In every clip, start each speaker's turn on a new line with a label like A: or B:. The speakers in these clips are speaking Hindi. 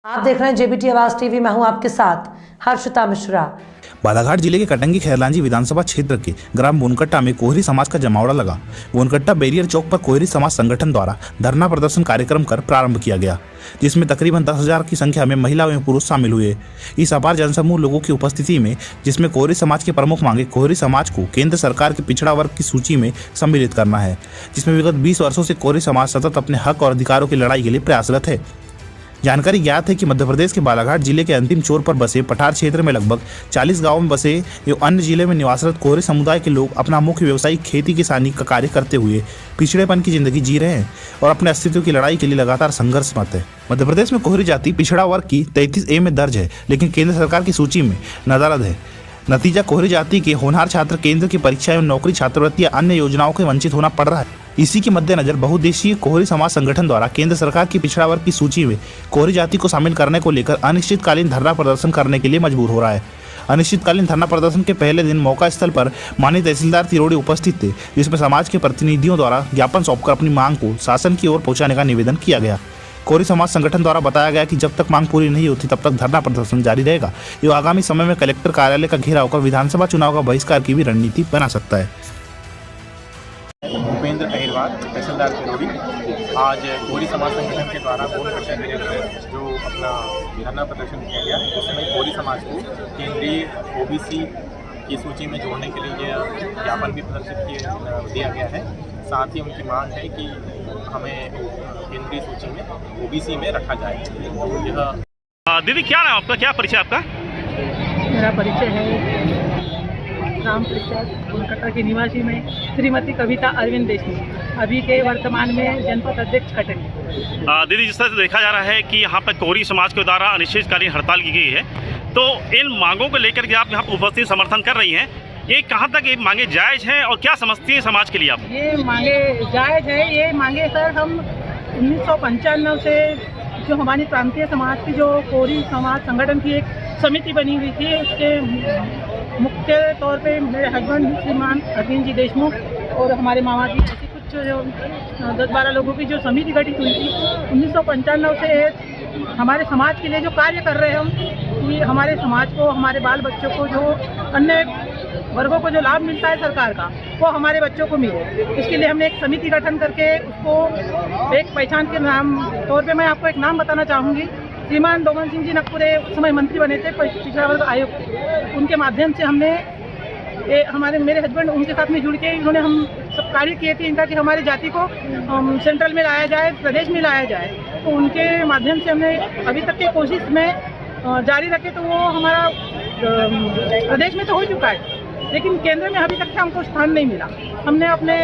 A: आप देख रहे हैं जेबीटी आवाज टीवी। मैं हूं आपके साथ हर्षिता मिश्रा।
B: बालाघाट जिले के कटंगी खैरलांजी विधानसभा क्षेत्र के ग्राम बोनकट्टा में कोहरी समाज का जमावड़ा लगा। बोनकट्टा बैरियर चौक पर कोहरी समाज संगठन द्वारा धरना प्रदर्शन कार्यक्रम कर प्रारंभ किया गया, जिसमें तकरीबन 10,000 की संख्या में महिला एवं पुरुष शामिल हुए। इस अपार जनसमूह लोगों की उपस्थिति में, जिसमें कोहरी समाज के प्रमुख मांगे कोहरी समाज को केंद्र सरकार के पिछड़ा वर्ग की सूची में सम्मिलित करना है, जिसमें विगत 20 वर्षों से कोहरी समाज सतत अपने हक और अधिकारों की लड़ाई के लिए प्रयासरत है। जानकारी ज्ञात है कि मध्य प्रदेश के बालाघाट जिले के अंतिम छोर पर बसे पठार क्षेत्र में लगभग 40 गांवों में बसे एवं अन्य जिले में निवासरत कोहरी समुदाय के लोग अपना मुख्य व्यवसायिक खेती किसानी का कार्य करते हुए पिछड़ेपन की जिंदगी जी रहे हैं और अपने अस्तित्व की लड़ाई के लिए लगातार संघर्षरत है। मध्य प्रदेश में कोहरी जाति पिछड़ा वर्ग की 33A में दर्ज है, लेकिन केंद्र सरकार की सूची में नदारद है। नतीजा कोहरी जाति के होनहार छात्र केंद्र की परीक्षा एवं नौकरी, छात्रवृत्ति या अन्य योजनाओं के वंचित होना पड़ रहा है। इसी के मद्देनजर बहुउद्देशीय कोहरी समाज संगठन द्वारा केंद्र सरकार की पिछड़ा वर्ग की सूची में कोहरी जाति को शामिल करने को लेकर अनिश्चितकालीन धरना प्रदर्शन करने के लिए मजबूर हो रहा है। अनिश्चितकालीन धरना प्रदर्शन के पहले दिन मौका स्थल पर माननीय तहसीलदार तिरोड़ी उपस्थित थे, जिसमें समाज के प्रतिनिधियों द्वारा ज्ञापन सौंपकर अपनी मांग को शासन की ओर पहुंचाने का निवेदन किया गया। कोहरी समाज संगठन द्वारा बताया गया कि जब तक मांग पूरी नहीं होती तब तक धरना प्रदर्शन जारी रहेगा एवं आगामी समय में कलेक्टर कार्यालय का घेराव कर विधानसभा चुनाव का बहिष्कार की भी रणनीति बना सकता है।
C: भूपेंद्र अहिरवार, तहसीलदार तिरोड़ी। आज कोहरी समाज संगठन के द्वारा बोनकट्टा में जो अपना धरना प्रदर्शन किया गया, उसमें कोहरी समाज को केंद्रीय OBC की सूची में जोड़ने के लिए ज्ञापन भी प्रदर्शित दिया गया है। साथ ही उनकी मांग है कि हमें केंद्रीय सूची में OBC में रखा जाए। यह
D: दीदी क्या नाम आपका, क्या परिचय आपका?
E: मेरा परिचय है राम प्रसाद, बोनकट्टा की निवासी में श्रीमती कविता अरविंद देशमुख, अभी के वर्तमान में जनपद अध्यक्ष कटंगी।
D: दीदी, जिस तरह से देखा जा रहा है कि यहाँ पर कोहरी समाज के द्वारा अनिश्चितकालीन हड़ताल की गई है, तो इन मांगों को लेकर के आप यहाँ उपस्थित समर्थन कर रही हैं, ये कहाँ तक ये मांगे जायज़ हैं और क्या समझती हैं समाज के लिए आप?
E: ये मांगे जायज़ है। ये मांगे सर हम 1995 से जो हमारी प्रांतीय समाज की जो कोहरी समाज संगठन की एक समिति बनी हुई थी, उसके मुख्य तौर पे मेरे हस्बैंड श्रीमान अरविंद जी देशमुख और हमारे मामा जी, ऐसी कुछ 10-12 लोगों की जो समिति गठित हुई थी 1995 से हमारे समाज के लिए जो कार्य कर रहे हैं हम, कि हमारे समाज को, हमारे बाल बच्चों को, जो अन्य वर्गों को जो लाभ मिलता है सरकार का, वो हमारे बच्चों को मिले। इसके लिए हमने एक समिति गठन करके उसको एक पहचान के नाम तौर पे मैं आपको एक नाम बताना चाहूँगी। श्रीमान डोमन सिंह जी नकपुरे उस समय मंत्री बने थे पिछड़ा वर्ग आयोग के, उनके माध्यम से हमने मेरे हस्बैंड उनके साथ में जुड़ के इन्होंने हम सब कार्य किए थे इनका कि हमारी जाति को सेंट्रल में लाया जाए, प्रदेश में लाया जाए। तो उनके माध्यम से हमने अभी तक की कोशिश में जारी रखे, तो वो हमारा प्रदेश में तो हो चुका है, लेकिन केंद्र में अभी तक हमको स्थान नहीं मिला। हमने अपने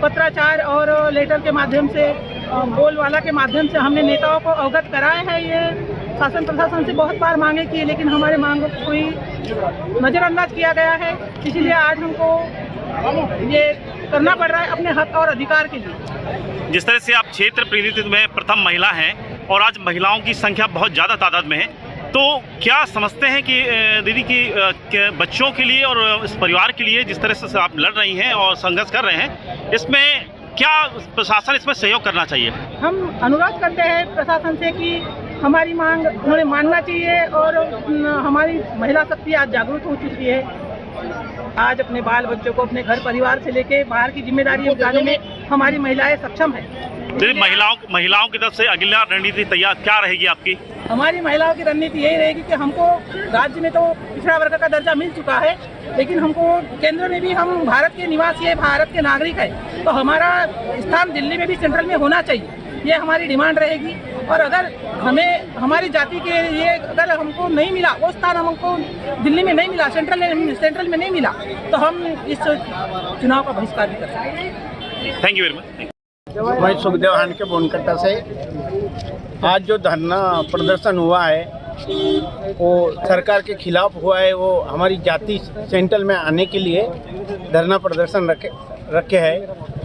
E: पत्राचार और लेटर के माध्यम से, बोलवाला के माध्यम से हमने नेताओं को अवगत कराया है। ये शासन प्रशासन से बहुत बार मांगे की, लेकिन हमारे मांगों को कोई नज़रअंदाज किया गया है। इसीलिए आज हमको ये करना पड़ रहा है अपने हक और अधिकार के लिए।
D: जिस तरह से आप क्षेत्र प्रतिनिधित्व में प्रथम महिला हैं और आज महिलाओं की संख्या बहुत ज़्यादा तादाद में है, तो क्या समझते हैं कि दीदी की बच्चों के लिए और इस परिवार के लिए जिस तरह से आप लड़ रही हैं और संघर्ष कर रहे हैं, इसमें क्या प्रशासन इसमें सहयोग करना चाहिए? हम
E: अनुरोध करते हैं प्रशासन से कि हमारी मांग उन्होंने मानना चाहिए और हमारी महिला शक्ति आज जागरूक हो चुकी है। आज अपने बाल बच्चों को अपने घर परिवार से लेके बाहर की जिम्मेदारी उठाने में हमारी महिलाएं सक्षम है।
D: महिलाओं की तरफ से अगला रणनीति तैयार क्या रहेगी आपकी?
E: हमारी महिलाओं की रणनीति यही रहेगी कि हमको राज्य में तो पिछड़ा वर्ग का दर्जा मिल चुका है, लेकिन हमको केंद्र में भी, हम भारत के निवासी है, भारत के नागरिक है, तो हमारा स्थान दिल्ली में भी सेंट्रल में होना चाहिए। ये हमारी डिमांड रहेगी। और अगर हमें हमारी जाति के लिए अगर हमको नहीं मिला वो स्थान, हमको दिल्ली में नहीं मिला, सेंट्रल में नहीं मिला, तो हम इस चुनाव का बहिष्कार भी कर सकते हैं।
D: Thank you very much.
F: मैं सुखदेव हान के बोनकट्टा से। आज जो धरना प्रदर्शन हुआ है वो सरकार के खिलाफ हुआ है। वो हमारी जाति सेंट्रल में आने के लिए धरना प्रदर्शन रखे है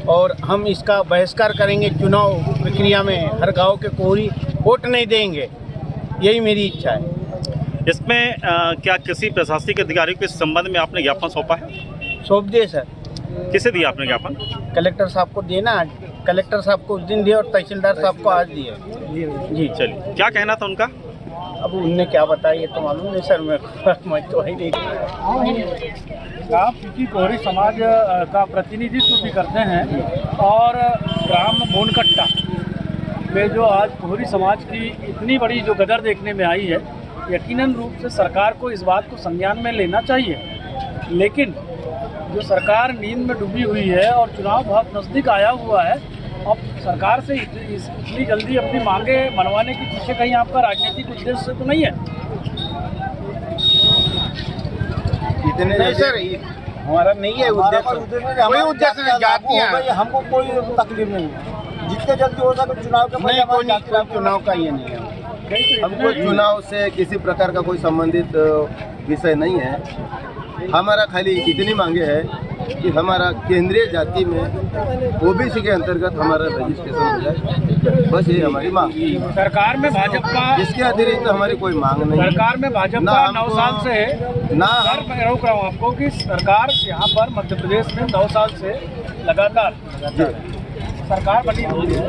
F: और हम इसका बहिष्कार करेंगे। चुनाव प्रक्रिया में हर गांव के कोहरी वोट नहीं देंगे, यही मेरी इच्छा है।
D: इसमें क्या किसी प्रशासनिक अधिकारी के संबंध में आपने ज्ञापन सौंपा है?
F: सौंप दिए सर।
D: किसे दिया आपने ज्ञापन?
F: कलेक्टर साहब को दिए ना, कलेक्टर साहब को उस दिन दिए और तहसीलदार साहब को आज दिए।
D: जी, चलिए, क्या कहना था उनका?
F: अब उनने क्या बताया ये तो मालूम नहीं सर, मैं तो ही नहीं।
G: आप क्योंकि कोहरी समाज का प्रतिनिधित्व भी करते हैं और ग्राम बोनकट्टा में जो आज कोहरी समाज की इतनी बड़ी जो गदर देखने में आई है, यकीनन रूप से सरकार को इस बात को संज्ञान में लेना चाहिए। लेकिन जो सरकार नींद में डूबी हुई है और चुनाव बहुत नज़दीक आया हुआ है, अब सरकार से इतनी जल्दी अपनी मांगे मनवाने के पीछे कहीं आपका राजनीतिक उद्देश्य तो नहीं है?
F: इतने नहीं सर, हमारा नहीं है उद्देश्य, कोई उद्देश्य नहीं, जाती है,
G: हमको कोई तकलीफ नहीं है। जितने जल्दी हो सके चुनाव के
F: नहीं, कोई चुनाव का ये नहीं है, हमको चुनाव से किसी प्रकार का कोई संबंधित विषय नहीं है। हमारा खाली इतनी मांगे है कि हमारा केंद्रीय जाति में ओबीसी के अंतर्गत हमारा रजिस्ट्रेशन हो जाए, बस ये हमारी मांग है।
G: सरकार में भाजपा,
F: इसके अतिरिक्त हमारी कोई मांग नहीं।
G: सरकार में भाजपा 9 साल से है
F: ना,
G: सर मैं रोक रहा हूँ आपको कि सरकार यहाँ पर मध्य प्रदेश में 9 साल से लगातार सरकार बनी हुई है,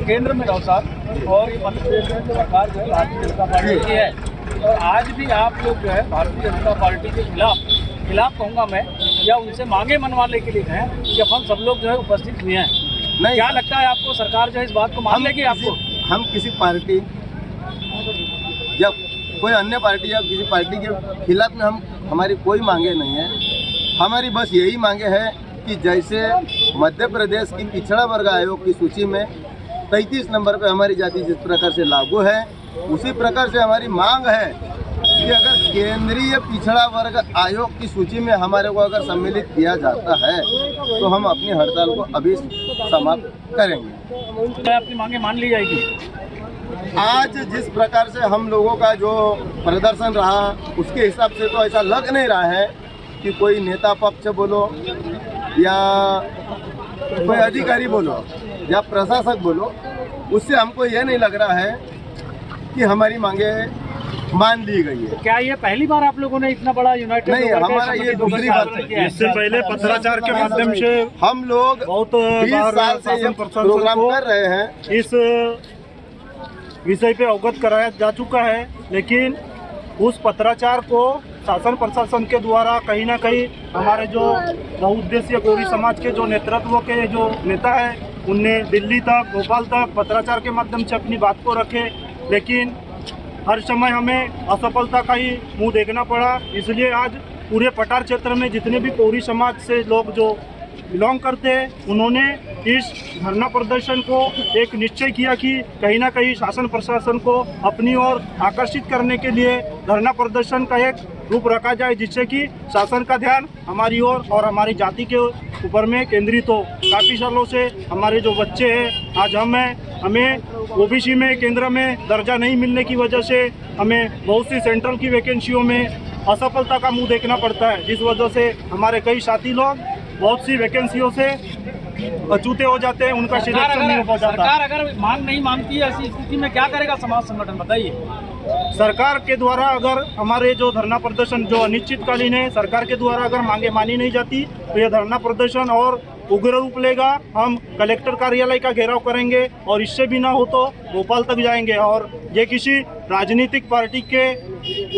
G: केंद्र में 9 साल और ये मध्य प्रदेश में सरकार जो है भारतीय जनता पार्टी की है। और आज भी आप लोग जो है भारतीय जनता पार्टी के खिलाफ कहूँगा मैं, या उनसे मांगे मनवाने के लिए हैं कि अब हम सब लोग जो है उपस्थित हुए हैं।
F: नहीं,
G: क्या लगता है आपको सरकार जो है इस बात को मान लेगी? आपको
F: हम किसी पार्टी या कोई अन्य पार्टी या किसी पार्टी के खिलाफ में हमारी कोई मांगे नहीं है। हमारी बस यही मांगे है कि जैसे मध्य प्रदेश की पिछड़ा वर्ग आयोग की सूची में 33 नंबर पे हमारी जाति जिस प्रकार से लागू है, उसी प्रकार से हमारी मांग है कि अगर केंद्रीय पिछड़ा वर्ग आयोग की सूची में हमारे को अगर सम्मिलित किया जाता है तो हम अपनी हड़ताल को अभी समाप्त करेंगे।
G: क्या आपकी मांगे मान ली जाएगी?
F: आज जिस प्रकार से हम लोगों का जो प्रदर्शन रहा उसके हिसाब से तो ऐसा लग नहीं रहा है कि कोई नेता पक्ष बोलो या कोई अधिकारी बोलो या प्रशासक बोलो, उससे हमको यह नहीं लग रहा है कि हमारी मांगे मान ली गई है।
G: क्या ये पहली बार आप लोगों ने इतना बड़ा यूनाइटेड
F: नहीं, हमारा ये दूसरी बात है।
G: इससे पहले पत्राचार के माध्यम से
F: हम लोग
G: बहुत
F: 20 साल से ये प्रोग्राम कर रहे हैं,
G: इस विषय पे अवगत कराया जा चुका है, लेकिन उस पत्राचार को शासन प्रशासन के द्वारा कहीं ना कहीं हमारे जो बहुउद्देशीय कोहरी समाज के जो नेतृत्व के जो नेता है उनने दिल्ली तक, भोपाल तक पत्राचार के माध्यम से अपनी बात को रखे, लेकिन हर समय हमें असफलता का ही मुंह देखना पड़ा। इसलिए आज पूरे पठार क्षेत्र में जितने भी कोहरी समाज से लोग जो बिलोंग करते हैं, उन्होंने इस धरना प्रदर्शन को एक निश्चय किया कि कहीं ना कहीं शासन प्रशासन को अपनी ओर आकर्षित करने के लिए धरना प्रदर्शन का एक रूप रखा जाए, जिससे कि शासन का ध्यान हमारी ओर और हमारी जाति के ऊपर में केंद्रित हो। काफ़ी सालों से हमारे जो बच्चे हैं, आज हमें ओबीसी में केंद्र में दर्जा नहीं मिलने की वजह से हमें बहुत सी सेंट्रल की वैकेंसियों में असफलता का मुंह देखना पड़ता है, जिस वजह से हमारे कई साथी लोग बहुत सी वैकेंसियों से अछूते हो जाते हैं, उनका सिलेक्शन नहीं हो जाता। सरकार अगर मांग नहीं मानती है, ऐसी स्थिति में क्या करेगा समाज संगठन, बताइए? सरकार के द्वारा अगर हमारे जो धरना प्रदर्शन जो अनिश्चितकालीन है, सरकार के द्वारा अगर मांगे मानी नहीं जाती तो यह धरना प्रदर्शन और उग्र रूप लेगा। हम कलेक्टर कार्यालय का घेराव करेंगे और इससे भी ना हो तो भोपाल तक जाएंगे। और ये किसी राजनीतिक पार्टी के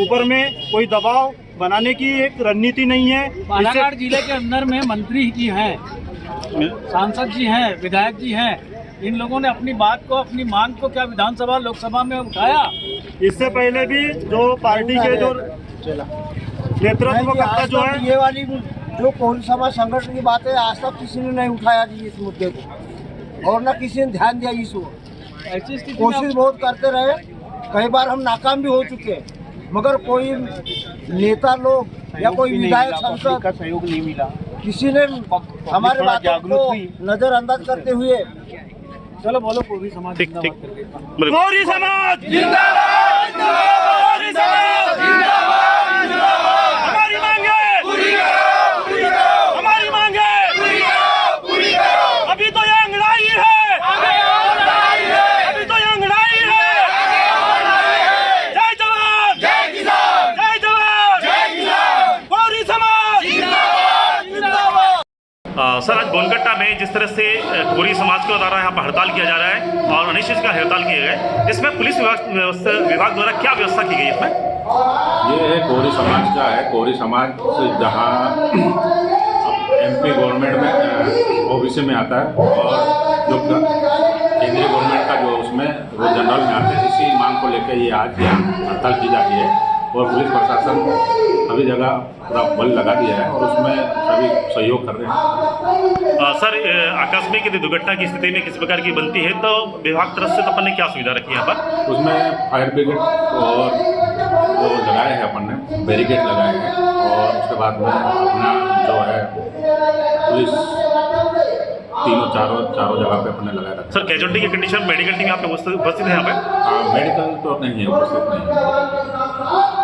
G: ऊपर में कोई दबाव बनाने की एक रणनीति नहीं है। बालाघाट जिले के अंदर में मंत्री जी हैं, सांसद जी हैं, विधायक जी हैं, इन लोगों ने अपनी बात को, अपनी मांग को क्या विधानसभा लोकसभा में उठाया? इससे पहले भी जो पार्टी के जो नेतृत्व करता जो है,
H: ये वाली जो कोहरी समाज संगठन की बात है, आज तक किसी ने नहीं उठाया जी इस मुद्दे को, और न किसी ने ध्यान दिया इसको।
G: ऐसी स्थिति
H: कोशिश बहुत करते रहे, कई बार हम नाकाम भी हो चुके हैं, मगर कोई नेता लोग या कोई विधायक सांसद
F: का सहयोग नहीं मिला,
H: किसी ने हमारे बातों को नजरअंदाज करते हुए।
G: चलो बोलो कोहरी समाज जिंदाबाद।
D: कोहरी समाज जिंदाबाद, कोहरी समाज जिंदाबाद, हमारी मांगे पूरी करो, हमारी मांगे पूरी करो। अभी तो ये अंगड़ाई है, अभी तो ये अंगड़ाई है। जय जवान, जय किसान, जय जवान, जय किसान, कोहरी समाज जिंदाबाद, जिंदाबाद। सर, आज बोनकट्टा में जिस तरह से कोरी समाज के द्वारा यहाँ पर हड़ताल किया जा रहा है और अनिश्चित का हड़ताल किया गया है, इसमें पुलिस विभाग द्वारा क्या व्यवस्था की गई है इसमें?
I: ये है कोरी समाज का है। कोरी समाज से जहाँ एमपी गवर्नमेंट में ओबीसी में आता है और जो केंद्रीय गवर्नमेंट का जो उसमें वो जनरल में आते हैं, इसी मांग को लेकर ये आज यहाँ हड़ताल की जाती है और पुलिस प्रशासन सभी जगह पूरा बल लगा दिया है और उसमें सभी सहयोग कर रहे हैं।
D: सर, आकस्मिक दुर्घटना की स्थिति में किसी प्रकार की बनती है तो विभाग तरफ से तो अपन ने क्या सुविधा रखी है यहाँ पर?
I: उसमें फायर ब्रिगेड और वो लगाए हैं, अपन ने बैरिकेड लगाए हैं और उसके बाद में अपना जो है पुलिस तीनों चारों जगह पे अपने लगाए रखा।
D: सर, कैजुअलिटी की कंडीशन मेडिकल टीम यहाँ पे उपस्थित है यहाँ पे?
I: हाँ, मेडिकल तो नहीं है, उपस्थित नहीं है।